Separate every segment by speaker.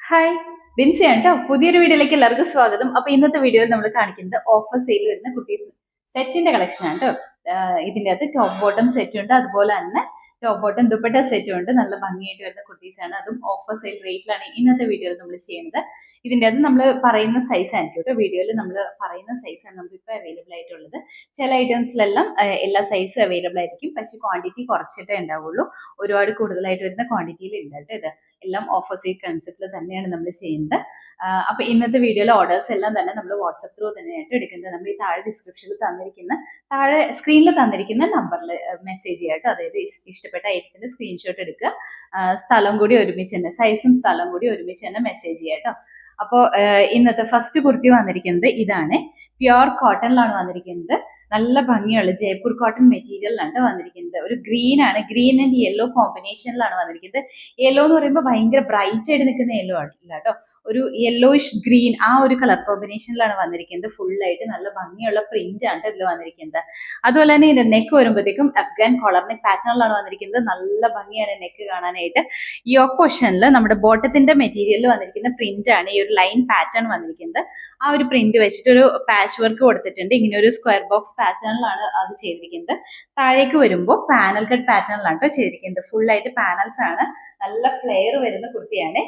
Speaker 1: Hi, ബിൻസിയാണ് കേട്ടോ. പുതിയൊരു വീഡിയോയിലേക്ക് എല്ലാവർക്കും സ്വാഗതം. അപ്പൊ ഇന്നത്തെ വീഡിയോയിൽ നമ്മൾ കാണിക്കുന്നത് ഓഫർ സെയിൽ വരുന്ന കുട്ടീസ് സെറ്റിന്റെ കളക്ഷൻ ആണ് കേട്ടോ. ഇതിന്റെ അകത്ത് ടോപ്പ് ബോട്ടം സെറ്റ് ഉണ്ട്, അതുപോലെ തന്നെ ടോപ്പ് ബോട്ടം ദുപ്പട്ട സെറ്റും ഉണ്ട്. നല്ല ഭംഗിയായിട്ട് വരുന്ന കുട്ടീസ് ആണ്, അതും ഓഫർ സെയിൽ റേറ്റിലാണ് ഇന്നത്തെ വീഡിയോയിൽ നമ്മൾ ചെയ്യുന്നത്. ഇതിന്റെ അകത്ത് നമ്മൾ പറയുന്ന സൈസ് ആയിരിക്കും കേട്ടോ. വീഡിയോയിൽ നമ്മൾ പറയുന്ന സൈസാണ് നമുക്ക് ഇപ്പോൾ അവൈലബിൾ ആയിട്ടുള്ളത്. ചില ഐറ്റംസിലെല്ലാം എല്ലാ സൈസും അവൈലബിൾ ആയിരിക്കും, പക്ഷേ ക്വാണ്ടിറ്റി കുറച്ചിട്ടേ ഉണ്ടാവുള്ളൂ. ഒരുപാട് കൂടുതലായിട്ട് വരുന്ന ക്വാണ്ടിറ്റിയിൽ ഇല്ല കേട്ടോ. ഇത് എല്ലാം ഓഫർ സെയിൽ കൺസെപ്റ്റിൽ തന്നെയാണ് നമ്മൾ ചെയ്യുന്നത്. അപ്പൊ ഇന്നത്തെ വീഡിയോയിലെ ഓർഡേഴ്സ് എല്ലാം തന്നെ നമ്മൾ വാട്സപ്പ് ത്രൂ തന്നെയായിട്ട് എടുക്കുന്നത്. നമ്മൾ ഈ താഴെ ഡിസ്ക്രിപ്ഷനിൽ താഴെ സ്ക്രീനിൽ തന്നിരിക്കുന്ന നമ്പറിൽ മെസ്സേജ് ചെയ്യാട്ടോ. അതായത് ഇഷ്ടപ്പെട്ട ഐറ്റത്തിന്റെ സ്ക്രീൻഷോട്ട് എടുക്കുക, സ്ഥലം കൂടി ഒരുമിച്ച് തന്നെ, സൈസും സ്ഥലം കൂടി ഒരുമിച്ച് തന്നെ മെസ്സേജ് ചെയ്യാട്ടോ. അപ്പോൾ ഇന്നത്തെ ഫസ്റ്റ് കുർത്തി വന്നിരിക്കുന്നത് ഇതാണ്. പ്യുർ കോട്ടണിലാണ് വന്നിരിക്കുന്നത്. നല്ല ഭംഗിയുള്ള ജയ്പൂർ കോട്ടൺ മെറ്റീരിയലിലാണ് വന്നിരിക്കുന്നത്. ഒരു ഗ്രീൻ ആണ്, ഗ്രീൻ ആൻഡ് യെല്ലോ കോമ്പിനേഷനിലാണ് വന്നിരിക്കുന്നത്. യെല്ലോ എന്ന് പറയുമ്പോൾ ഭയങ്കര ബ്രൈറ്റ് ആയിട്ട് നിൽക്കുന്ന യെല്ലോ ആയിട്ടില്ല കേട്ടോ. ഒരു യെല്ലോയിഷ് ഗ്രീൻ ആ ഒരു കളർ കോമ്പിനേഷനിലാണ് വന്നിരിക്കുന്നത്. ഫുള്ളായിട്ട് നല്ല ഭംഗിയുള്ള പ്രിന്റ് ആണ് ഇതിൽ വന്നിരിക്കുന്നത്. അതുപോലെ തന്നെ ഇതിന്റെ നെക്ക് വരുമ്പോഴത്തേക്കും അഫ്ഗാൻ കോളർ നെക്ക് പാറ്റേണിലാണ് വന്നിരിക്കുന്നത്. നല്ല ഭംഗിയാണ് നെക്ക് കാണാനായിട്ട്. യോക്ക് പോർഷനിൽ നമ്മുടെ ബോട്ടത്തിന്റെ മെറ്റീരിയലിൽ വന്നിരിക്കുന്ന പ്രിന്റ് ആണ് ഈ ഒരു ലൈൻ പാറ്റേൺ വന്നിരിക്കുന്നത്. ആ ഒരു പ്രിന്റ് വെച്ചിട്ട് ഒരു പാച്ച് വർക്ക് കൊടുത്തിട്ടുണ്ട്. ഇങ്ങനെ ഒരു സ്ക്വയർ ബോക്സ് പാറ്റേണിലാണ് അത് ചെയ്തിരിക്കുന്നത്. താഴേക്ക് വരുമ്പോൾ പാനൽ കട്ട് പാറ്റേണിലാണ് ചെയ്തിരിക്കുന്നത്. ഫുൾ ആയിട്ട് പാനൽസ് ആണ്. നല്ല ഫ്ലെയർ വരുന്ന കുർത്തിയാണ്.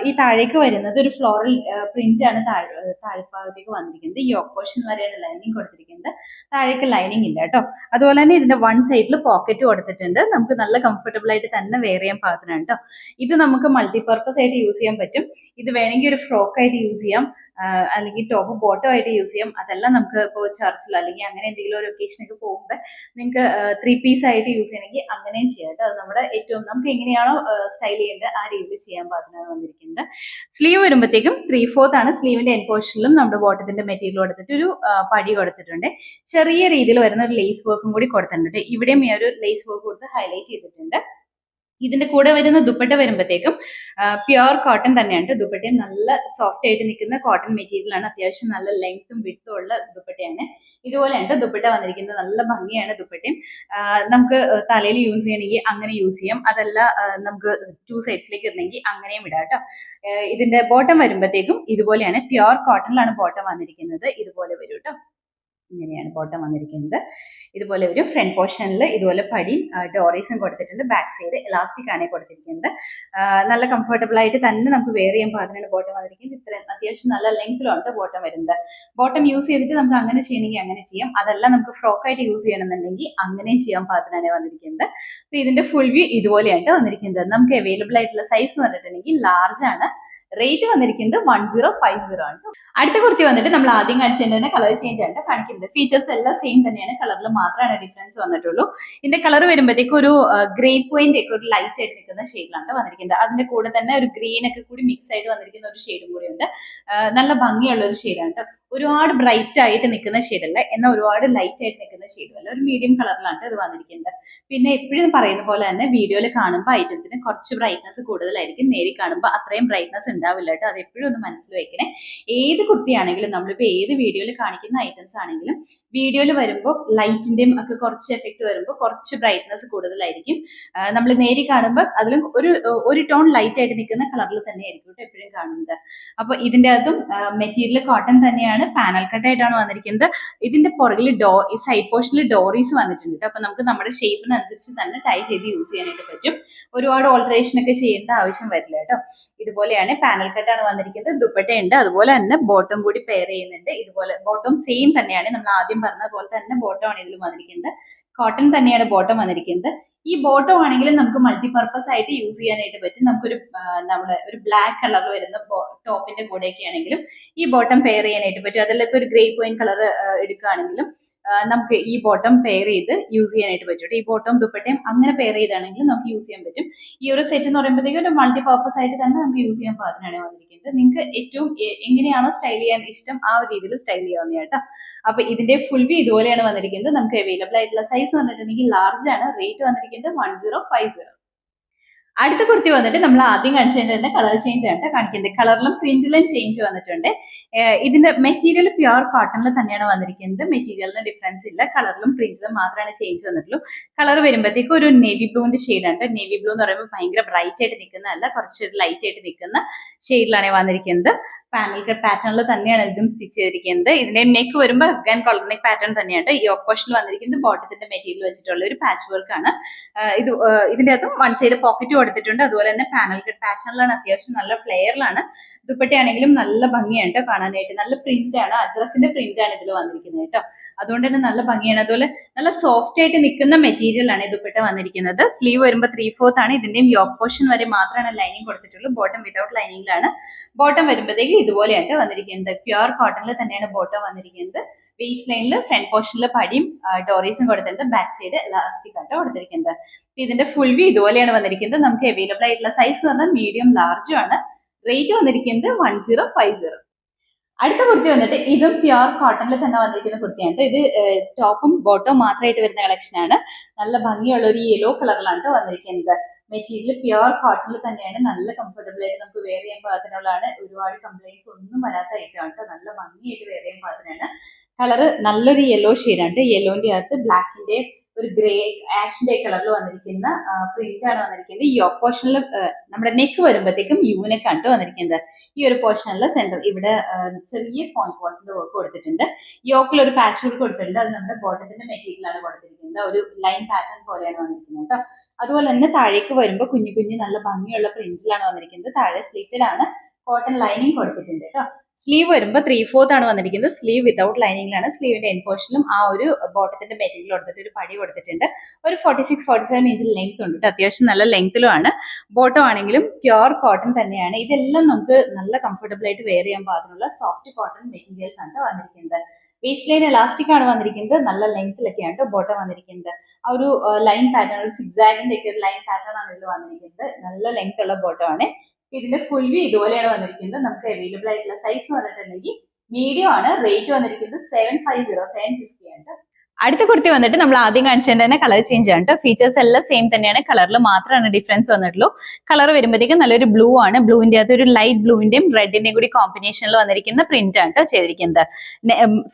Speaker 1: ഈ താഴേക്ക് വരുന്നത് ഒരു ഫ്ലോറൽ പ്രിന്റ് ആണ് താഴ്ഭാഗത്തേക്ക് വന്നിരിക്കുന്നത്. ഈ ഓപ്പോഷൻ വരെയാണ് ലൈനിങ് കൊടുത്തിരിക്കുന്നത്. താഴേക്ക് ലൈനിങ് ഇല്ല കേട്ടോ. അതുപോലെ തന്നെ ഇതിന്റെ വൺ സൈഡിൽ പോക്കറ്റ് കൊടുത്തിട്ടുണ്ട്. നമുക്ക് നല്ല കംഫർട്ടബിൾ ആയിട്ട് തന്നെ വെയർ ചെയ്യാൻ പാകത്തിനാണ് കേട്ടോ. ഇത് നമുക്ക് മൾട്ടിപർപ്പസ് ആയിട്ട് യൂസ് ചെയ്യാൻ പറ്റും. ഇത് വേണമെങ്കിൽ ഒരു ഫ്രോക്ക് ആയിട്ട് യൂസ് ചെയ്യാം, അല്ലെങ്കിൽ ടോപ്പ് ബോട്ടം ആയിട്ട് യൂസ് ചെയ്യാം. അതെല്ലാം നമുക്ക് ഇപ്പോൾ ചർച്ചിലോ അല്ലെങ്കിൽ അങ്ങനെ എന്തെങ്കിലും ഒരു ഒക്കേഷനൊക്കെ പോകുമ്പോൾ നിങ്ങൾക്ക് 3 പീസ് ആയിട്ട് യൂസ് ചെയ്യണമെങ്കിൽ അങ്ങനെയും ചെയ്യാം കേട്ടോ. അത് നമ്മുടെ നമുക്ക് എങ്ങനെയാണോ സ്റ്റൈൽ ചെയ്യേണ്ടത് ആ രീതിയിൽ ചെയ്യാൻ പാകത്തിനാണ് വന്നിരിക്കുന്നത്. സ്ലീവ് വരുമ്പോഴത്തേക്കും 3/4 ആണ്. സ്ലീവിന്റെ എൻ പോർഷനിലും നമ്മുടെ ബോട്ടത്തിന്റെ മെറ്റീരിയൽ കൊടുത്തിട്ട് ഒരു പടി കൊടുത്തിട്ടുണ്ട്. ചെറിയ രീതിയിൽ വരുന്ന ഒരു ലേസ് വർക്കും കൂടി കൊടുത്തിട്ടുണ്ട്. ഇവിടെയും ഈ ഒരു ലേസ് വർക്ക് കൊടുത്ത് ഹൈലൈറ്റ് ചെയ്തിട്ടുണ്ട്. ഇതിന്റെ കൂടെ വരുന്ന ദുപ്പട്ട വരുമ്പോഴത്തേക്കും പ്യുർ കോട്ടൺ തന്നെയാണ്. ദുപ്പട്ടയും നല്ല സോഫ്റ്റ് ആയിട്ട് നിൽക്കുന്ന കോട്ടൺ മെറ്റീരിയൽ ആണ്. അത്യാവശ്യം നല്ല ലെങ്ത്തും വിഡ്ത്തും ഉള്ള ദുപ്പട്ടയാണ്. ഇതുപോലെയാണ് ദുപ്പട്ട വന്നിരിക്കുന്നത്. നല്ല ഭംഗിയാണ് ദുപ്പട്ടയും. നമുക്ക് തലയിൽ യൂസ് ചെയ്യണമെങ്കിൽ അങ്ങനെ യൂസ് ചെയ്യാം, അതല്ല നമുക്ക് 2 സൈഡ്സിലേക്ക് ഇടണമെങ്കിൽ അങ്ങനെയും ഇടാം കേട്ടോ. ഇതിന്റെ ബോട്ടം വരുമ്പോഴത്തേക്കും ഇതുപോലെയാണ്. പ്യുർ കോട്ടണിലാണ് ബോട്ടം വന്നിരിക്കുന്നത്. ഇതുപോലെ വരും കേട്ടോ. ഇങ്ങനെയാണ് ബോട്ടം വന്നിരിക്കുന്നത്. ഇതുപോലെ ഒരു ഫ്രണ്ട് പോർഷനിൽ ഇതുപോലെ പടിയും ഡോറീസും കൊടുത്തിട്ടുണ്ട്. ബാക്ക് സൈഡ് എലാസ്റ്റിക് ആണ് കൊടുത്തിരിക്കുന്നത്. നല്ല കംഫർട്ടബിൾ ആയിട്ട് തന്നെ നമുക്ക് വെയർ ചെയ്യാൻ പാകത്തിനാണ് ബോട്ടം വന്നിരിക്കുന്നത്. ഇത്രയും അത്യാവശ്യം നല്ല ലെങ്ത്തിലാണ് ബോട്ടം വരുന്നത്. ബോട്ടം യൂസ് ചെയ്തിട്ട് നമുക്ക് അങ്ങനെ ചെയ്യണമെങ്കിൽ അങ്ങനെ ചെയ്യാം, അതെല്ലാം നമുക്ക് ഫ്രോക്ക് ആയിട്ട് യൂസ് ചെയ്യണമെന്നുണ്ടെങ്കിൽ അങ്ങനെയും ചെയ്യാൻ പാകത്തിനാണ് വന്നിരിക്കുന്നത്. അപ്പൊ ഇതിന്റെ ഫുൾ വ്യൂ ഇതുപോലെയാണ് വന്നിരിക്കുന്നത്. നമുക്ക് അവൈലബിൾ ആയിട്ടുള്ള സൈസ് വന്നിട്ടുണ്ടെങ്കിൽ ലാർജ് ആണ്. റേറ്റ് വന്നിരിക്കുന്നത് 1050 ആണ്. അടുത്ത കുർത്തി വന്നിട്ട് നമ്മൾ ആദ്യം കാണിച്ചതിന്റെ തന്നെ കളർ ചേഞ്ച് ആണ് കാണിക്കുന്നത്. ഫീച്ചേഴ്സ് എല്ലാം സെയിം തന്നെയാണ്, കളറിൽ മാത്രമാണ് ഡിഫറൻസ് വന്നിട്ടുള്ളൂ. ഇതിന്റെ കളർ വരുമ്പോഴത്തേക്ക് ഒരു ഗ്രേ പോയിന്റ് ഒക്കെ ഒരു ലൈറ്റ് ആയിട്ട് നിൽക്കുന്ന ഷെയ്ഡിലാണ് വന്നിരിക്കുന്നത്. അതിന്റെ കൂടെ തന്നെ ഒരു ഗ്രീൻ ഒക്കെ കൂടി മിക്സ് ആയിട്ട് വന്നിരിക്കുന്ന ഒരു ഷെയ്ഡും കൂടി ഉണ്ട്. നല്ല ഭംഗിയുള്ള ഒരു ഷെയ്ഡാണ്. ഒരുപാട് ബ്രൈറ്റ് ആയിട്ട് നിൽക്കുന്ന ഷെയ്ഡല്ല, എന്നാൽ ഒരുപാട് ലൈറ്റ് ആയിട്ട് നിൽക്കുന്ന ഷെയ്ഡും അല്ല. ഒരു മീഡിയം കളറിലാണ് ഇത് വന്നിരിക്കുന്നത്. പിന്നെ എപ്പോഴും പറയുന്ന പോലെ തന്നെ വീഡിയോയിൽ കാണുമ്പോൾ ഐറ്റത്തിന് കുറച്ച് ബ്രൈറ്റ്നസ് കൂടുതലായിരിക്കും, നേരിൽ കാണുമ്പോൾ അത്രയും ബ്രൈറ്റ്നസ് ഉണ്ടാവില്ല കേട്ടോ. അത് എപ്പോഴും ഒന്ന് മനസ്സിൽ വെക്കണേ. ഏത് കുർത്തിയാണെങ്കിലും നമ്മളിപ്പോൾ ഏത് വീഡിയോയിൽ കാണിക്കുന്ന ഐറ്റംസ് ആണെങ്കിലും വീഡിയോയിൽ വരുമ്പോൾ ലൈറ്റിന്റെയും ഒക്കെ കുറച്ച് എഫക്ട് വരുമ്പോൾ കുറച്ച് ബ്രൈറ്റ്നസ് കൂടുതലായിരിക്കും. നമ്മൾ നേരിൽ കാണുമ്പോൾ അതിലും ഒരു ടോൺ ലൈറ്റ് ആയിട്ട് നിൽക്കുന്ന കളറിൽ തന്നെ ആയിരിക്കും കേട്ടോ എപ്പോഴും കാണുന്നത്. അപ്പൊ ഇതിന്റെ അകത്തും മെറ്റീരിയൽ കോട്ടൺ തന്നെയാണ്. പാനൽ കട്ടായിട്ടാണ് വന്നിരിക്കുന്നത്. ഇതിന്റെ പുറകിൽ സൈഡ് പോർഷനിൽ ഡോറീസ് വന്നിട്ടുണ്ട്. അപ്പൊ നമുക്ക് നമ്മുടെ ഷേപ്പിനനുസരിച്ച് തന്നെ ടൈ ചെയ്ത് യൂസ് ചെയ്യാനായിട്ട് പറ്റും. ഒരുപാട് ഓൾട്ടറേഷൻ ഒക്കെ ചെയ്യേണ്ട ആവശ്യം വരില്ല കേട്ടോ. ഇതുപോലെയാണ് പാനൽ കട്ടാണ് വന്നിരിക്കുന്നത്. ദുപ്പട്ടയുണ്ട്, അതുപോലെ തന്നെ ബോട്ടം കൂടി പെയർ ചെയ്യുന്നുണ്ട്. ഇതുപോലെ ബോട്ടം സെയിം തന്നെയാണ്, നമ്മൾ ആദ്യം പറഞ്ഞ പോലെ തന്നെ ബോട്ടം ആണ് ഇതിൽ വന്നിരിക്കുന്നത്. കോട്ടൺ തന്നെയാണ് ബോട്ടം വന്നിരിക്കുന്നത്. ഈ ബോട്ടം ആണെങ്കിൽ നമുക്ക് മൾട്ടിപർപ്പസ് ആയിട്ട് യൂസ് ചെയ്യാനായിട്ട് പറ്റും. നമുക്കൊരു നമ്മുടെ ഒരു ബ്ലാക്ക് കളർ വരുന്ന ടോപ്പിന്റെ കൂടെയൊക്കെ ആണെങ്കിലും ഈ ബോട്ടം പെയർ ചെയ്യാനായിട്ട് പറ്റും. അതെല്ലാം ഇപ്പൊ ഒരു ഗ്രേ പോയിന്റ് കളർ എടുക്കുകയാണെങ്കിലും നമുക്ക് ഈ ബോട്ടം പെയർ ചെയ്ത് യൂസ് ചെയ്യാനായിട്ട് പറ്റും. ഈ ബോട്ടം ദുപ്പട്ടയും അങ്ങനെ പെയർ ചെയ്താണെങ്കിൽ നമുക്ക് യൂസ് ചെയ്യാൻ പറ്റും. ഈ ഒരു സെറ്റ് എന്ന് പറയുമ്പോഴത്തേക്കും ഒരു മൾട്ടിപർപ്പസ് ആയിട്ട് തന്നെ നമുക്ക് യൂസ് ചെയ്യാൻ പാകത്തിനാണ് വന്നിരിക്കുന്നത്. നിങ്ങൾക്ക് ഏറ്റവും എങ്ങനെയാണോ സ്റ്റൈൽ ചെയ്യാൻ ഇഷ്ടം ആ ഒരു രീതിയിൽ സ്റ്റൈൽ ചെയ്യാവുന്ന കേട്ടോ. അപ്പൊ ഇതിന്റെ ഫുൾ വ്യൂ ഇതുപോലെയാണ് വന്നിരിക്കുന്നത്. നമുക്ക് അവൈലബിൾ ആയിട്ടുള്ള സൈസ് വന്നിട്ടുണ്ടെങ്കിൽ ലാർജ് ആണ്. റേറ്റ് വന്നിരിക്കുന്നത് 1050. അടുത്ത കുർത്തി വന്നിട്ട് നമ്മൾ ആദ്യം കാണിച്ചതിന്റെ തന്നെ കളർ ചേഞ്ച് ആണ് കാണിക്കുന്നത്. കളറിലും പ്രിന്റിലും ചേഞ്ച് വന്നിട്ടുണ്ട്. ഇതിന്റെ മെറ്റീരിയൽ പ്യുർ കോട്ടണിൽ തന്നെയാണ് വന്നിരിക്കുന്നത്. മെറ്റീരിയലിന് ഡിഫറൻസ് ഇല്ല, കളറിലും പ്രിന്റിലും മാത്രമാണ് ചേഞ്ച് വന്നിട്ടുള്ളൂ. കളർ വരുമ്പോഴത്തേക്കും ഒരു നേവി ബ്ലൂവിന്റെ ഷെയ്ഡാണ്. നേവി ബ്ലൂ എന്ന് പറയുമ്പോൾ ഭയങ്കര ബ്രൈറ്റ് ആയിട്ട് നിൽക്കുന്നതല്ല, കുറച്ച് ലൈറ്റ് ആയിട്ട് നിൽക്കുന്ന ഷെയ്ഡിലാണ് വന്നിരിക്കുന്നത്. പാനൽ കട്ട് പാറ്റേണിൽ തന്നെയാണ് ഇതും സ്റ്റിച്ച് ചെയ്തിരിക്കുന്നത്. ഇതിന്റെ നെക്ക് വരുമ്പോൾ അഫ്ഗാൻ കോളർ നെക്ക് പാറ്റേൺ തന്നെയാണ്. ഈ ഓപ്പോഷനിൽ വന്നിരിക്കുന്നത് ബോട്ടത്തിന്റെ മെറ്റീരിയൽ വെച്ചിട്ടുള്ള ഒരു പാച്ച് വർക്ക് ആണ്. ഇതിന്റെ അകത്തും വൺ സൈഡ് പോക്കറ്റ് കൊടുത്തിട്ടുണ്ട്. അതുപോലെ തന്നെ പാനൽ കട്ട് പാറ്റേണിലാണ്, അത്യാവശ്യം നല്ല ഫ്ലെയറിലാണ്. ദുപ്പട്ടയാണെങ്കിലും നല്ല ഭംഗിയാണ് കാണാനായിട്ട്. നല്ല പ്രിന്റ് ആണ്, അജ്രക്കിന്റെ പ്രിന്റ് ആണ് ഇതിൽ വന്നിരിക്കുന്നത് കേട്ടോ. അതുകൊണ്ട് തന്നെ നല്ല ഭംഗിയാണ്. അതുപോലെ നല്ല സോഫ്റ്റ് ആയിട്ട് നിൽക്കുന്ന മെറ്റീരിയൽ ആണ് ദുപ്പട്ട വന്നിരിക്കുന്നത്. സ്ലീവ് വരുമ്പോൾ 3/4 ആണ്. ഇതിന്റെയും യോക്ക് പോർഷൻ വരെ മാത്രമാണ് ലൈനിങ് കൊടുത്തിട്ടുള്ളൂ. Bottom without ലൈനിങ്ങിലാണ്. ബോട്ടം വരുമ്പോഴത്തേക്ക് ഇതുപോലെയാണ് വന്നിരിക്കുന്നത്. പ്യുർ കോട്ടണിൽ തന്നെയാണ് ബോട്ടം വന്നിരിക്കുന്നത്. വേസ്റ്റ് ലൈനിൽ ഫ്രണ്ട് പോർഷനിൽ പടിയും ഡോറീസും കൊടുത്തിട്ടുണ്ട്. ബാക്ക് സൈഡ് ഇലാസ്റ്റിക് ആയിട്ട് കൊടുത്തിരിക്കുന്നത്. ഇതിന്റെ ഫുൾ വ്യൂ ഇതുപോലെയാണ് വന്നിരിക്കുന്നത്. നമുക്ക് അവൈലബിൾ ആയിട്ടുള്ള സൈസ് പറഞ്ഞാൽ മീഡിയം ലാർജും ആണ്. റേറ്റ് വന്നിരിക്കുന്നത് 1050. അടുത്ത കുർത്തി വന്നിട്ട് ഇതും പ്യുർ കോട്ടണിൽ തന്നെ വന്നിരിക്കുന്ന കുർത്തിയാണ്. ഇത് ടോപ്പും ബോട്ടവും മാത്രമായിട്ട് വരുന്ന കളക്ഷൻ ആണ്. നല്ല ഭംഗിയുള്ള ഒരു യെല്ലോ കളറിലാണ് വന്നിരിക്കുന്നത്. മെറ്റീരിയൽ പ്യുർ കോട്ടണിൽ തന്നെയാണ്. നല്ല കംഫർട്ടബിൾ ആയിട്ട് നമുക്ക് വെയർ ചെയ്യാൻ പാകത്തിനുള്ളതാണ്. ഒരുപാട് കംപ്ലൈൻസ് ഒന്നും വരാത്ത ഐറ്റമാണ്. നല്ല ഭംഗിയായിട്ട് വെയർ ചെയ്യാൻ പാകത്തിനാണ്. കളറ് നല്ലൊരു യെല്ലോ ഷെയ്ഡാണ്. യെല്ലോന്റെ അകത്ത് ബ്ലാക്കിന്റെ ഒരു ഗ്രേ ആഷിന്റെ കളറിൽ വന്നിരിക്കുന്ന പ്രിന്റ് ആണ് വന്നിരിക്കുന്നത്. ഈ യോക്ക് പോർഷനിൽ നമ്മുടെ നെക്ക് വരുമ്പോഴത്തേക്കും യൂനെക്ക് ആണ് വന്നിരിക്കുന്നത്. ഈ ഒരു പോർഷനിൽ സെന്റർ ഇവിടെ ചെറിയ സ്പോഞ്ച് ബോൾസിന്റെ വർക്ക് കൊടുത്തിട്ടുണ്ട്. യോക്കിൽ ഒരു പാച്ച് വർക്ക് കൊടുത്തിട്ടുണ്ട്. അത് നമ്മുടെ ബോട്ടത്തിന്റെ മെറ്റീരിയൽ ആണ് കൊടുത്തിരിക്കുന്നത്. ഒരു ലൈൻ പാറ്റേൺ പോലെയാണ് വന്നിരിക്കുന്നത് കേട്ടോ. അതുപോലെ തന്നെ താഴേക്ക് വരുമ്പോൾ കുഞ്ഞു കുഞ്ഞു നല്ല ഭംഗിയുള്ള പ്രിന്റിലാണ് വന്നിരിക്കുന്നത്. താഴെ സ്ലിറ്റഡ് ആണ്, കോട്ടൺ ലൈനിങ് കൊടുത്തിട്ടുണ്ട് കേട്ടോ. സ്ലീവ് വരുമ്പോൾ 3/4 ആണ് വന്നിരിക്കുന്നത്. സ്ലീവ് വിതൗട്ട് ലൈനിങ്ങിലാണ്. സ്ലീവിന്റെ എൻ പോർഷനിലും ആ ഒരു ബോട്ടത്തിന്റെ മെറ്റീരിയൽ കൊടുത്തിട്ട് ഒരു പടി കൊടുത്തിട്ടുണ്ട്. ഒരു 46-47 ഇഞ്ചിൽ ലെങ്ത് ഉണ്ട്. അത്യാവശ്യം നല്ല ലെങ്ത്തിലുമാണ്. ബോട്ടം ആണെങ്കിലും പ്യുർ കോട്ടൺ തന്നെയാണ്. ഇതെല്ലാം നമുക്ക് നല്ല കംഫർട്ടബിൾ ആയിട്ട് വെയർ ചെയ്യാൻ പാകത്തിനുള്ള സോഫ്റ്റ് കോട്ടൺ മെറ്റീരിയൽസ് ആണ് വന്നിരിക്കുന്നത്. വേസ്റ്റ് ലൈൻ എലാസ്റ്റിക് ആണ് വന്നിരിക്കുന്നത്. നല്ല ലെങ്ത്തിലൊക്കെയാണ് ബോട്ടം വന്നിരിക്കുന്നത്. ആ ഒരു ലൈൻ പാറ്റേൺ, ഒരു സിക്സാഗിന്റെ ഒക്കെ ഒരു ലൈൻ പാറ്റേൺ ആണ് ഇതിൽ വന്നിരിക്കുന്നത്. നല്ല ലെങ്ത് ഉള്ള ബോട്ടം ആണ്. ഇതിന്റെ ഫുൾ വ്യൂ ഇതുപോലെയാണ് വന്നിരിക്കുന്നത്. നമുക്ക് അവൈലബിൾ ആയിട്ടുള്ള സൈസ് പറഞ്ഞിട്ടുണ്ടെങ്കിൽ മീഡിയം ആണ്. റേറ്റ് വന്നിരിക്കുന്നത് 750 ആണ്. അടുത്ത കുർത്തി വന്നിട്ട് നമ്മൾ ആദ്യം കാണിച്ചതിന്റെ തന്നെ കളർ ചേഞ്ച് ആണ്. ഫീച്ചേഴ്സ് എല്ലാം സെയിം തന്നെയാണ്. കളറിൽ മാത്രമാണ് ഡിഫറൻസ് വന്നിട്ടുള്ളൂ. കളർ വരുമ്പോഴത്തേക്കും നല്ലൊരു ബ്ലൂ ആണ്. ബ്ലൂവിന്റെ അകത്ത് ഒരു ലൈറ്റ് ബ്ലൂവിന്റെയും റെഡിന്റെയും കൂടി കോമ്പിനേഷനിൽ വന്നിരിക്കുന്ന പ്രിന്റ് ആണ് ചെയ്തിരിക്കുന്നത്.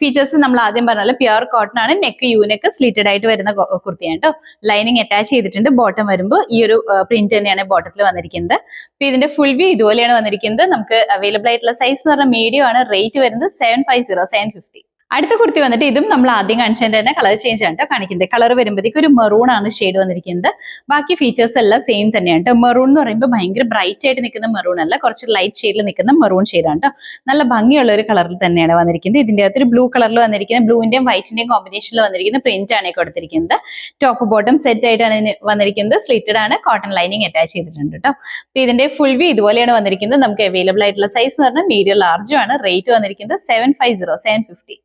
Speaker 1: ഫീച്ചേഴ്സ് നമ്മൾ ആദ്യം പറഞ്ഞാൽ പ്യുർ കോട്ടൺ ആണ്. നെക്ക് യൂനെക്ക് സ്ലിറ്റഡ് ആയിട്ട് വരുന്ന കുർത്തിയാണ് കേട്ടോ. ലൈനിങ് അറ്റാച്ച് ചെയ്തിട്ടുണ്ട്. ബോട്ടം വരുമ്പോൾ ഈ ഒരു പ്രിന്റ് തന്നെയാണ് ബോട്ടത്തിൽ വന്നിരിക്കുന്നത്. അപ്പൊ ഇതിന്റെ ഫുൾ വ്യൂ ഇതുപോലെയാണ് വന്നിരിക്കുന്നത്. നമുക്ക് അവൈലബിൾ ആയിട്ടുള്ള സൈസ് പറഞ്ഞാൽ മീഡിയം ആണ്. റേറ്റ് വരുന്നത് 750. അടുത്ത കുർത്തി വന്നിട്ട് ഇതും നമ്മൾ ആദ്യം കാണിച്ചതിന്റെ തന്നെ കളർ ചേഞ്ച് ആണ് കാണിക്കുന്നത്. കളർ വരുമ്പോഴത്തേക്ക് ഒരു മെറൂൺ ആണ് ഷെയ്ഡ് വന്നിരിക്കുന്നത്. ബാക്കി ഫീച്ചേഴ്സ് എല്ലാം സെയിം തന്നെയാണ്. മെറൂൺ എന്ന് പറയുമ്പോൾ ഭയങ്കര ബ്രൈറ്റ് ആയിട്ട് നിൽക്കുന്ന മെറൂൺ അല്ല, കുറച്ച് ലൈറ്റ് ഷെയ്ഡിൽ നിൽക്കുന്ന മെറൂൺ ഷെയ്ഡാണ്. നല്ല ഭംഗിയുള്ള ഒരു കളറിൽ തന്നെയാണ് വന്നിരിക്കുന്നത്. ഇതിന്റെ അകത്ത് ഒരു ബ്ലൂ കളറിൽ വന്നിരിക്കുന്നത്, ബ്ലൂവിന്റെയും വൈറ്റിന്റെയും കോമ്പിനേഷനിൽ വന്നിരിക്കുന്ന പ്രിന്റ് ആണ് കൊടുത്തിരിക്കുന്നത്. ടോപ്പ് ബോട്ടം സെറ്റ് ആയിട്ടാണ് വന്നിരിക്കുന്നത്. സ്ലിറ്റഡ് ആണ്, കോട്ടൺ ലൈനിങ് അറ്റാച്ച് ചെയ്തിട്ടുണ്ട് കേട്ടോ. അപ്പൊ ഇതിന്റെ ഫുൾ വ്യൂ ഇതുപോലെയാണ് വന്നിരിക്കുന്നത്. നമുക്ക് അവൈലബിൾ ആയിട്ടുള്ള സൈസ് പറഞ്ഞാൽ മീഡിയം ലാർജും ആണ്. റേറ്റ് വന്നിരിക്കുന്നത് 750.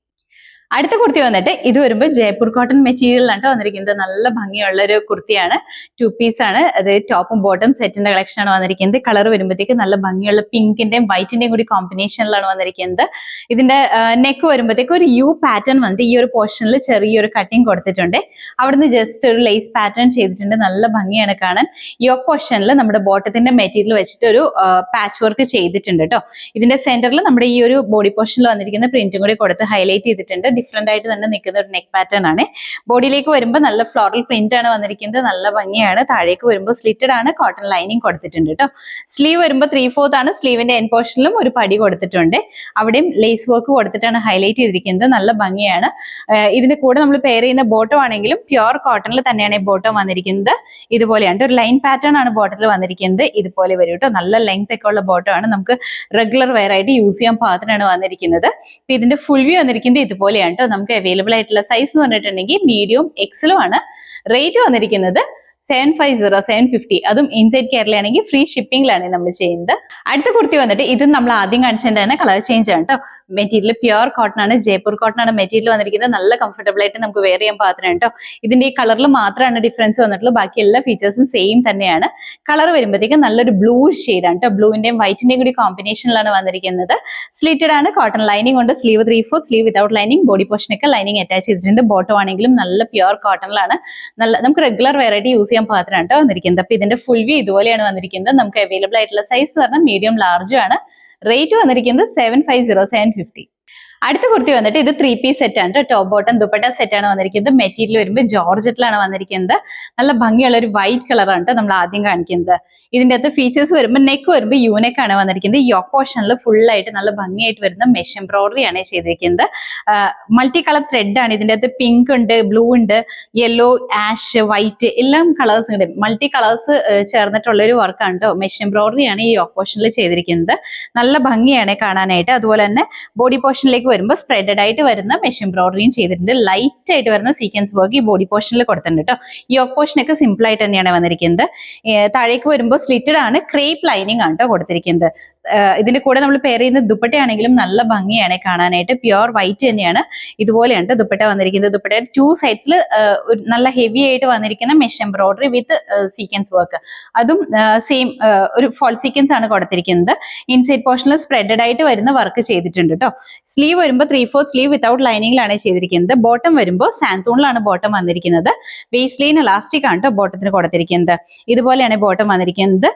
Speaker 1: അടുത്ത കുർത്തി വന്നിട്ട് ഇത് വരുമ്പോൾ ജയ്പൂർ കോട്ടൺ മെറ്റീരിയലാണ് വന്നിരിക്കുന്നത്. നല്ല ഭംഗിയുള്ള ഒരു കുർത്തിയാണ്. 2 പീസ് ആണ്. അത് ടോപ്പും ബോട്ടം സെറ്റിന്റെ കളക്ഷൻ ആണ് വന്നിരിക്കുന്നത്. കളർ വരുമ്പോഴത്തേക്ക് നല്ല ഭംഗിയുള്ള പിങ്കിന്റെയും വൈറ്റിന്റെയും കൂടി കോമ്പിനേഷനിലാണ് വന്നിരിക്കുന്നത്. ഇതിന്റെ നെക്ക് വരുമ്പോഴത്തേക്ക് ഒരു യു പാറ്റേൺ വന്നിട്ട് ഈ ഒരു പോർഷനിൽ ചെറിയൊരു കട്ടിങ് കൊടുത്തിട്ടുണ്ട്. അവിടുന്ന് ജസ്റ്റ് ഒരു ലേസ് പാറ്റേൺ ചെയ്തിട്ടുണ്ട്. നല്ല ഭംഗിയാണ് കാണാൻ. യോക്ക് പോർഷനിൽ നമ്മുടെ ബോട്ടത്തിന്റെ മെറ്റീരിയൽ വെച്ചിട്ട് ഒരു പാച്ച് വർക്ക് ചെയ്തിട്ടുണ്ട് കേട്ടോ. ഇതിന്റെ സെന്ററിൽ നമ്മുടെ ഈ ഒരു ബോഡി പോർഷനിൽ വന്നിരിക്കുന്ന പ്രിന്റും കൂടി കൊടുത്ത് ഹൈലൈറ്റ് ചെയ്തിട്ടുണ്ട്. ഡിഫറെന്റ് ആയിട്ട് തന്നെ നിൽക്കുന്ന ഒരു നെക്ക് പാറ്റേൺ ആണ്. ബോഡിയിലേക്ക് വരുമ്പോൾ നല്ല ഫ്ലോറൽ പ്രിന്റ് ആണ് വന്നിരിക്കുന്നത്. നല്ല ഭംഗിയാണ്. താഴേക്ക് വരുമ്പോൾ സ്ലിറ്റഡ് ആണ്, കോട്ടൺ ലൈനിങ് കൊടുത്തിട്ടുണ്ട് കേട്ടോ. സ്ലീവ് വരുമ്പോൾ 3/4 ആണ്. സ്ലീവിന്റെ എൻ പോർഷനിലും ഒരു പടി കൊടുത്തിട്ടുണ്ട്. അവിടെയും ലേസ് വർക്ക് കൊടുത്തിട്ടാണ് ഹൈലൈറ്റ് ചെയ്തിരിക്കുന്നത്. നല്ല ഭംഗിയാണ്. ഇതിന്റെ കൂടെ നമ്മൾ പെയർ ചെയ്യുന്ന ബോട്ടം ആണെങ്കിലും പ്യുർ കോട്ടണിൽ തന്നെയാണ് ഈ ബോട്ടം വന്നിരിക്കുന്നത്. ഇതുപോലെയാണ് ഒരു ലൈൻ പാറ്റേൺ ആണ് ബോട്ടത്തിൽ വന്നിരിക്കുന്നത്. ഇതുപോലെ വരും കേട്ടോ. നല്ല ലെങ്ത് ഒക്കെ ഉള്ള ബോട്ടം ആണ്. നമുക്ക് റെഗുലർ വെയർ ആയിട്ട് യൂസ് ചെയ്യാൻ പാകത്തിനാണ് വന്നിരിക്കുന്നത്. ഇതിന്റെ ഫുൾ വ്യൂ വന്നിരിക്കുന്നത് ഇതുപോലെയാണ്. നമുക്ക് അവൈലബിൾ ആയിട്ടുള്ള സൈസ് എന്ന് പറഞ്ഞിട്ടുണ്ടെങ്കിൽ മീഡിയം എക്സലും ആണ്. റേറ്റ് വന്നിരിക്കുന്നത് 750. അതും ഇൻസൈഡ് കേരള ആണെങ്കിൽ ഫ്രീ ഷിപ്പിംഗിലാണ് നമ്മൾ ചെയ്യുന്നത്. അടുത്ത കുർത്തി വന്നിട്ട് ഇത് നമ്മൾ ആദ്യം കാണിച്ചതിന്റെ തന്നെ കളർ ചേഞ്ച് ആണ് കേട്ടോ. മെറ്റീരിയൽ പ്യുവർ കോട്ടൺ ആണ്, ജയ്പൂർ കോട്ടൺ ആണ് മെറ്റീരിയൽ വന്നിരിക്കുന്നത്. നല്ല കംഫർട്ടബിൾ ആയിട്ട് നമുക്ക് വെയർ ചെയ്യാൻ പാകത്തിനാണ് കേട്ടോ. ഇതിന്റെ ഈ കളറിൽ മാത്രമാണ് ഡിഫറൻസ് വന്നിട്ടുള്ളൂ, ബാക്കി എല്ലാ ഫീച്ചേഴ്സും സെയിം തന്നെയാണ്. കളർ വരുമ്പോഴത്തേക്കും നല്ലൊരു ബ്ലൂ ഷെയ്ഡാണ് കേട്ടോ. ബ്ലൂവിന്റെയും വൈറ്റിന്റെയും കൂടി കോമ്പിനേഷനിലാണ് വന്നിരിക്കുന്നത്. സ്ലിറ്റഡ് ആണ്, കോട്ടൺ ലൈനിങ് ഉണ്ട്, sleeve 3/4, sleeve without lining, body പോർഷനൊക്കെ ലൈനിങ് അറ്റാച്ച് ചെയ്തിട്ടുണ്ട്. ബോട്ടം ആണെങ്കിലും നല്ല പ്യുവർ കോട്ടണിലാണ്, നല്ല നമുക്ക് റെഗുലർ വെറൈറ്റി യൂസ് ചെയ്യാൻ പാകത്തിനാണ് കേട്ടോ വന്നിരിക്കുന്നത്. അപ്പൊ ഇതിന്റെ ഫുൾ വ്യൂ ഇതുപോലെയാണ് വന്നിരിക്കുന്നത്. നമുക്ക് അവൈലബിൾ ആയിട്ടുള്ള സൈസ് പറഞ്ഞാൽ മീഡിയം ലാർജും ആണ്. റേറ്റ് വന്നിരിക്കുന്നത് 750, 750. അടുത്ത കുർത്തി വന്നിട്ട് ഇത് 3 പീസ് സെറ്റ് ആണ്. ടോപ്പ് ബോട്ടം ദുപ്പട്ട സെറ്റ് ആണ് വന്നിരിക്കുന്നത്. മെറ്റീരിയൽ വരുമ്പോൾ ജോർജറ്റിലാണ് വന്നിരിക്കുന്നത്. നല്ല ഭംഗിയുള്ള ഒരു വൈറ്റ് കളറാണ് നമ്മൾ ആദ്യം കാണിക്കുന്നത്. ഇതിന്റെ അകത്ത് ഫീച്ചേഴ്സ് വരുമ്പോൾ നെക്ക് വരുമ്പോൾ യൂനെക്ക് ആണ് വന്നിരിക്കുന്നത്. യോക്ക് പോർഷനിൽ ഫുൾ ആയിട്ട് നല്ല ഭംഗിയായിട്ട് വരുന്ന മെഷ് എംബ്രോയിഡറി ആണ് ചെയ്തിരിക്കുന്നത്. മൾട്ടി കളർ ത്രെഡ് ആണ്. ഇതിന്റെ അകത്ത് പിങ്ക് ഉണ്ട്, ബ്ലൂ ഉണ്ട്, യെല്ലോ, ആഷ്, വൈറ്റ് എല്ലാം കളേഴ്സ് ഉണ്ട്. മൾട്ടി കളേഴ്സ് ചേർന്നിട്ടുള്ള ഒരു വർക്കാണ് കേട്ടോ. മെഷ് എംബ്രോയിഡറി ആണ് ഈ യോക്ക് പോർഷനിൽ ചെയ്തിരിക്കുന്നത്. നല്ല ഭംഗിയാണ് കാണാനായിട്ട്. അതുപോലെ തന്നെ ബോഡി പോർഷനിലേക്ക് വരുമ്പോൾ സ്പ്രെഡഡ് ആയിട്ട് വരുന്ന മെഷ് എംബ്രോയിഡറിയും ചെയ്തിട്ടുണ്ട്. ലൈറ്റ് ആയിട്ട് വരുന്ന സീക്വൻസ് വർക്ക് ഈ ബോഡി പോർഷനിൽ കൊടുത്തിട്ടുണ്ട് കേട്ടോ. യോക്ക് പോർഷൻ ഒക്കെ സിമ്പിൾ ആയിട്ട് തന്നെയാണ് വന്നിരിക്കുന്നത്. താഴേക്ക് വരുമ്പോൾ സ്ലിറ്റഡ് ആണ്, ക്രേപ്പ് ലൈനിങ് ആണ് കേട്ടോ കൊടുത്തിരിക്കുന്നത്. ഇതിന്റെ കൂടെ നമ്മൾ പെയർ ചെയ്യുന്ന ദുപ്പട്ടയാണെങ്കിലും നല്ല ഭംഗിയാണ് കാണാനായിട്ട്. പ്യുവർ വൈറ്റ് തന്നെയാണ്. ഇതുപോലെയാണ് ദുപ്പട്ട വന്നിരിക്കുന്നത്. ദുപ്പട്ടയുടെ 2 സൈഡ്സിൽ നല്ല ഹെവി ആയിട്ട് വന്നിരിക്കുന്ന മെഷ് എംബ്രോയിഡറി വിത്ത് സീക്വൻസ് വർക്ക്, അതും സെയിം ഒരു ഫോൾ സീക്വൻസ് ആണ് കൊടുത്തിരിക്കുന്നത്. ഇൻസൈഡ് പോർഷനിൽ സ്പ്രെഡഡ് ആയിട്ട് വരുന്ന വർക്ക് ചെയ്തിട്ടുണ്ട് കേട്ടോ. സ്ലീവ് വരുമ്പോൾ 3/4 സ്ലീവ് വിതൗട്ട് ലൈനിങ്ങിലാണ് ചെയ്തിരിക്കുന്നത്. ബോട്ടം വരുമ്പോൾ സാന്തൂണിലാണ് ബോട്ടം വന്നിരിക്കുന്നത്. വേസ്റ്റ് ലൈൻ ഇലാസ്റ്റിക് ആണ് കേട്ടോ ബോട്ടത്തിന് കൊടുത്തിരിക്കുന്നത്. ഇതുപോലെയാണ് ബോട്ടം വന്നിരിക്കുന്നത്.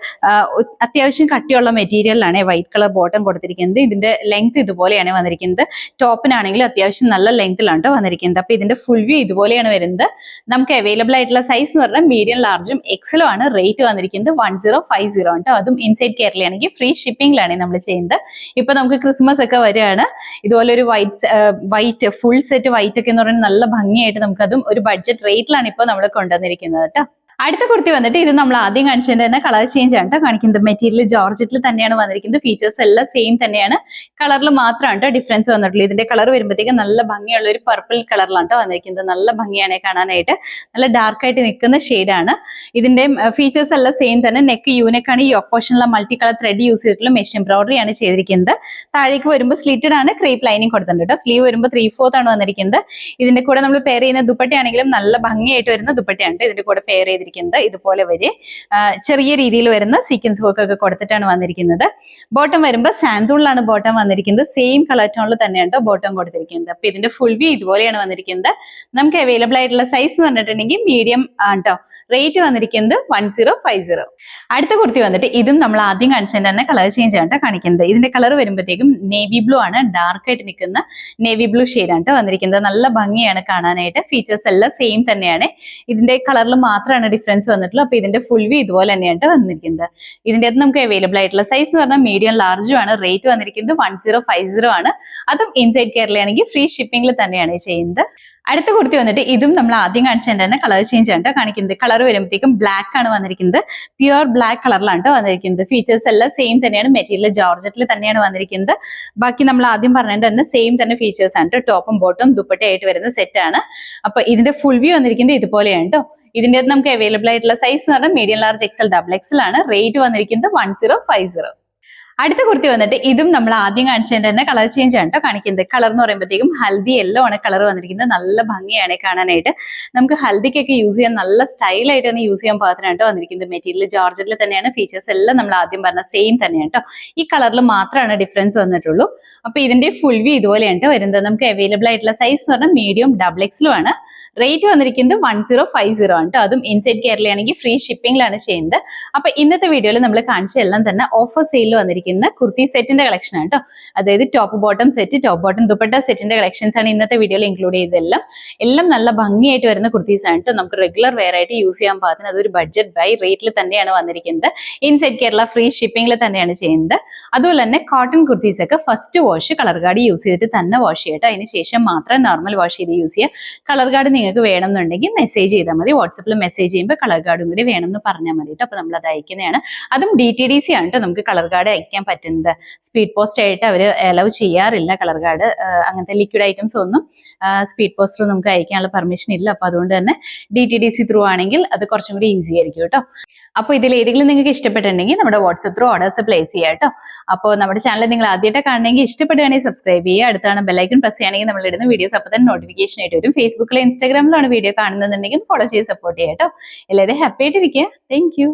Speaker 1: അത്യാവശ്യം കട്ടിയുള്ള മെറ്റീരിയലാണ് വൈറ്റ് കളർ ബോട്ടം കൊടുത്തിരിക്കുന്നത്. ഇതിന്റെ ലെങ്ത് ഇതുപോലെയാണ് വന്നിരിക്കുന്നത്. ടോപ്പിനാണെങ്കിൽ അത്യാവശ്യം നല്ല ലെങ്ത്തിലാണ് വന്നിരിക്കുന്നത്. അപ്പൊ ഇതിന്റെ ഫുൾ വ്യൂ ഇതുപോലെയാണ് വരുന്നത്. നമുക്ക് അവൈലബിൾ ആയിട്ടുള്ള സൈസ് എന്ന് പറഞ്ഞാൽ മീഡിയം ലാർജും എക്സലും ആണ്. റേറ്റ് വന്നിരിക്കുന്നത് 1050 ആണ് കേട്ടോ. അതും ഇൻസൈഡ് കേരളയാണെങ്കിൽ ഫ്രീ ഷിപ്പിംഗിലാണ് നമ്മൾ ചെയ്യുന്നത്. ഇപ്പൊ നമുക്ക് ക്രിസ്മസ് ഒക്കെ വരികയാണ്. ഇതുപോലെ ഒരു വൈറ്റ് ഫുൾ സെറ്റ് വൈറ്റ് ഒക്കെ എന്ന് പറയുന്നത് നല്ല ഭംഗിയായിട്ട് നമുക്ക് അതും ഒരു ബഡ്ജറ്റ് റേറ്റിലാണ് ഇപ്പോൾ നമ്മൾ കൊണ്ടുവന്നിരിക്കുന്നത് കേട്ടോ. അടുത്ത കുർത്തി വന്നിട്ട് ഇത് നമ്മൾ ആദ്യം കാണിച്ചതിന്റെ തന്നെ കളർ ചേഞ്ച് ആണ് കാണിക്കുന്നത്. മെറ്റീരിയൽ ജോർജറ്റിൽ തന്നെയാണ് വന്നിരിക്കുന്നത്. ഫീച്ചേഴ്സ് എല്ലാം സെയിം തന്നെയാണ്. കളറിൽ മാത്രമാണ് ഡിഫറൻസ് വന്നിട്ടുള്ളത്. ഇതിന്റെ കളർ വരുമ്പോഴത്തേക്കും നല്ല ഭംഗിയുള്ള ഒരു പർപ്പിൾ കളറിലാണ് വന്നിരിക്കുന്നത്. നല്ല ഭംഗിയാണ് കാണാനായിട്ട്. നല്ല ഡാർക്ക് ആയിട്ട് നിൽക്കുന്ന ഷെയ്ഡാണ്. ഇതിന്റെ ഫീച്ചേഴ്സ് എല്ലാം സെയിം തന്നെ. നെക്ക് യൂനെക്കാണ്. ഈ യോക്ക് പോർഷനിലുള്ള മൾട്ടി കളർ ത്രെഡ് യൂസ് ചെയ്തിട്ടുള്ള മെഷ് എംബ്രോയിഡറി ആണ് ചെയ്തിരിക്കുന്നത്. താഴേക്ക് വരുമ്പോൾ സ്ലിറ്റഡ് ആണ്, ക്രേപ്പ് ലൈനിങ് കൊടുത്തിട്ടുണ്ട് കേട്ടോ. സ്ലീവ് വരുമ്പോൾ 3/4 ആണ് വന്നിരിക്കുന്നത്. ഇതിന്റെ കൂടെ നമ്മൾ പെയർ ചെയ്യുന്ന ദുപ്പട്ടയാണെങ്കിലും നല്ല ഭംഗിയായിട്ട് വരുന്ന ദുപ്പട്ടയാണ് ഇതിന്റെ കൂടെ പെയർ ചെയ്തിരിക്കുന്നത്. ഇതുപോലെ വരെ ചെറിയ രീതിയിൽ വരുന്ന സീക്വൻസ് വർക്ക് ഒക്കെ കൊടുത്തിട്ടാണ് വന്നിരിക്കുന്നത്. ബോട്ടം വരുമ്പോൾ സാന്തൂണിലാണ് ബോട്ടം വന്നിരിക്കുന്നത്. സെയിം കളർ ടോണിൽ തന്നെയാണ് ബോട്ടം കൊടുത്തിരിക്കുന്നത്. അപ്പൊ ഇതിന്റെ ഫുൾ വ്യൂ ഇതുപോലെയാണ് വന്നിരിക്കുന്നത്. നമുക്ക് അവൈലബിൾ ആയിട്ടുള്ള സൈസ് എന്ന് പറഞ്ഞിട്ടുണ്ടെങ്കിൽ മീഡിയം ആണ് കേട്ടോ. റേറ്റ് വന്നിരിക്കുന്നത് 1050. അടുത്ത കുർത്തി വന്നിട്ട് ഇതും നമ്മൾ ആദ്യം കാണിച്ചതിന്റെ തന്നെ കളർ ചേഞ്ച് ആണ് കാണിക്കുന്നത്. ഇതിന്റെ കളർ വരുമ്പോഴത്തേക്കും നേവി ബ്ലൂ ആണ്. ഡാർക്ക് ആയിട്ട് നിൽക്കുന്ന നേവി ബ്ലൂ ഷെയ്ഡാണ് വന്നിരിക്കുന്നത്. നല്ല ഭംഗിയാണ് കാണാനായിട്ട്. ഫീച്ചേഴ്സ് എല്ലാം സെയിം തന്നെയാണ്. ഇതിന്റെ കളറിൽ മാത്രമാണ് ഡിഫറൻസ് വന്നിട്ടുള്ളൂ. അപ്പൊ ഇതിന്റെ ഫുൾ വ്യൂ ഇതുപോലെ തന്നെയാണ് വന്നിരിക്കുന്നത്. ഇതിന്റെ അകത്ത് നമുക്ക് അവൈലബിൾ ആയിട്ടുള്ള സൈസ് എന്ന് പറഞ്ഞാൽ മീഡിയം ലാർജും ആണ്. റേറ്റ് വന്നിരിക്കുന്നത് 1050 ആണ്. അതും ഇൻസൈഡ് കേരളയാണെങ്കിൽ ഫ്രീ ഷിപ്പിംഗിൽ തന്നെയാണ് ചെയ്യുന്നത്. അടുത്ത കുർത്തി വന്നിട്ട് ഇതും നമ്മൾ ആദ്യം കാണിച്ചതിന്റെ തന്നെ കളർ ചേഞ്ച് ആണ് കാണിക്കുന്നത്. കളർ വരുമ്പോഴത്തേക്കും ബ്ലാക്ക് ആണ് വന്നിരിക്കുന്നത്. പ്യുവർ ബ്ലാക്ക് കളറിലാണ് വന്നിരിക്കുന്നത്. ഫീച്ചേഴ്സ് എല്ലാം സെയിം തന്നെയാണ്. മെറ്റീരിയൽ ജോർജറ്റിൽ തന്നെയാണ് വന്നിരിക്കുന്നത്. ബാക്കി നമ്മൾ ആദ്യം പറഞ്ഞതിന്റെ തന്നെ സെയിം തന്നെ ഫീച്ചേഴ്സ് ആണ്. ടോപ്പും ബോട്ടും ദുപ്പട്ടയായിട്ട് വരുന്ന സെറ്റ് ആണ്. അപ്പൊ ഇതിന്റെ ഫുൾ വ്യൂ വന്നിരിക്കുന്നത് ഇതുപോലെയാണ് കേട്ടോ. ഇതിന്റെ അകത്ത് നമുക്ക് അവൈലബിൾ ആയിട്ടുള്ള സൈസ് എന്ന് പറഞ്ഞാൽ medium large XL double XL ആണ്. റേറ്റ് വന്നിരിക്കുന്നത് 1050. അടുത്ത കുർത്തി വന്നിട്ട് ഇതും നമ്മൾ ആദ്യം കാണിച്ചതിന്റെ തന്നെ കളർ ചേഞ്ച് ആണ് കേട്ടോ കാണിക്കുന്നത്. കളർ എന്ന് പറയുമ്പോഴത്തേക്കും ഹൽദി യെല്ലോ ആണ് കളർ വന്നിരിക്കുന്നത്. നല്ല ഭംഗിയാണ് കാണാനായിട്ട്. നമുക്ക് ഹൽദിക്കൊക്കെ യൂസ് ചെയ്യാൻ നല്ല സ്റ്റൈലായിട്ടാണ് യൂസ് ചെയ്യാൻ പാകത്തിനായിട്ട് വന്നിരിക്കുന്നത്. മെറ്റീരിയൽ ജോർജറ്റിൽ തന്നെയാണ്. ഫീച്ചേഴ്സ് എല്ലാം നമ്മൾ ആദ്യം പറഞ്ഞ സെയിം തന്നെയാണ് കേട്ടോ. ഈ കളറിൽ മാത്രമാണ് ഡിഫറൻസ് വന്നിട്ടുള്ളൂ. അപ്പൊ ഇതിന്റെ ഫുൾ വ്യൂ ഇതുപോലെയാണ് വരുന്നത്. നമുക്ക് അവൈലബിൾ ആയിട്ടുള്ള സൈസ് എന്ന് പറഞ്ഞാൽ മീഡിയം ഡബിൾ എക്സലും ആണ്. റേറ്റ് വന്നിരിക്കുന്നത് 1050 ആണ് കേട്ടോ. അതും ഇൻസൈഡ് കേരളയാണെങ്കിൽ ഫ്രീ ഷിപ്പിംഗിലാണ് ചെയ്യുന്നത്. അപ്പൊ ഇന്നത്തെ വീഡിയോയിൽ നമ്മൾ കാണിച്ച എല്ലാം തന്നെ ഓഫർ സെയിലിൽ വന്നിരിക്കുന്ന കുർത്തി സെറ്റിന്റെ കളക്ഷൻ ആണ് കേട്ടോ. അതായത് top bottom set, top bottom dupatta സെറ്റിന്റെ കളക്ഷൻസ് ആണ് ഇന്നത്തെ വീഡിയോയിൽ ഇൻക്ലൂഡ് ചെയ്തതെല്ലാം. എല്ലാം നല്ല ഭംഗിയായിട്ട് വരുന്ന കുർത്തീസ് ആണ് കേട്ടോ. നമുക്ക് റെഗുലർ വെയർ ആയിട്ട് യൂസ് ചെയ്യാൻ പാകത്തിന് അതൊരു ബഡ്ജറ്റ് ബൈ റേറ്റിൽ തന്നെയാണ് വന്നിരിക്കുന്നത്. ഇൻസൈഡ് കേരള ഫ്രീ ഷിപ്പിംഗിൽ തന്നെയാണ് ചെയ്യുന്നത്. അതുപോലെ തന്നെ കോട്ടൺ കുർത്തീസ് ഒക്കെ first wash colour guard use ചെയ്തിട്ട് തന്നെ വാഷ് ചെയ്യട്ടോ. അതിന് ശേഷം മാത്രം നോർമൽ വാഷ് ചെയ്ത് യൂസ് ചെയ്യുക. കളർ ഗാർഡ് നിങ്ങൾക്ക് വേണമെന്നുണ്ടെങ്കിൽ മെസ്സേജ് ചെയ്താൽ മതി. വാട്സപ്പിൽ മെസ്സേജ് ചെയ്യുമ്പോൾ കളർ കാർഡും കൂടി വേണമെന്ന് പറഞ്ഞാൽ മതി കേട്ടോ. അപ്പോൾ നമ്മൾ അത് അയക്കുന്നതാണ്. അതും DTDC ആണ് കേട്ടോ നമുക്ക് കളർ കാർഡ് അയക്കാൻ പറ്റുന്നത്. സ്പീഡ് പോസ്റ്റ് ആയിട്ട് അവർ അലൗ ചെയ്യാറില്ല കളർ കാർഡ്. അങ്ങനത്തെ ലിക്വിഡ് ഐറ്റംസ് ഒന്നും സ്പീഡ് പോസ്റ്റർ നമുക്ക് അയക്കാനുള്ള പെർമിഷൻ ഇല്ല. അപ്പോൾ അതുകൊണ്ട് തന്നെ DTDC ത്രൂ ആണെങ്കിൽ അത് കുറച്ചും കൂടി ഈസി ആയിരിക്കും കേട്ടോ. അപ്പോൾ ഇതിൽ ഏതെങ്കിലും നിങ്ങൾക്ക് ഇഷ്ടപ്പെട്ടിട്ടുണ്ടെങ്കിൽ നമ്മുടെ വാട്സപ്പ് ത്രൂ ഓർഡേഴ്സ് പ്ലേസ് ചെയ്യാം കേട്ടോ. അപ്പോൾ നമ്മുടെ ചാനൽ നിങ്ങൾ ആദ്യമായിട്ട് കാണണമെങ്കിൽ ഇഷ്ടപ്പെടുകയാണെങ്കിൽ സബ്സ്ക്രൈബ് ചെയ്യുക. അടുത്താണ് ബെല്ലൈക്കൺ പ്രസ് ചെയ്യുകയാണെങ്കിൽ നമ്മൾ ഇടുന്ന വീഡിയോസ് അപ്പോൾ തന്നെ നോട്ടിഫിക്കേഷൻ ആയിട്ട് വരും. ഫേസ്ബുക്കിലോ ഇൻസ്റ്റാഗ്രാമിലാണ് വീഡിയോ കാണുന്നുണ്ടെങ്കിൽ ഫോളോ ചെയ്ത് സപ്പോർട്ട് ചെയ്യാം കേട്ടോ. എല്ലാവരും ഹാപ്പി ആയിട്ടിരിക്കുക. Thank you.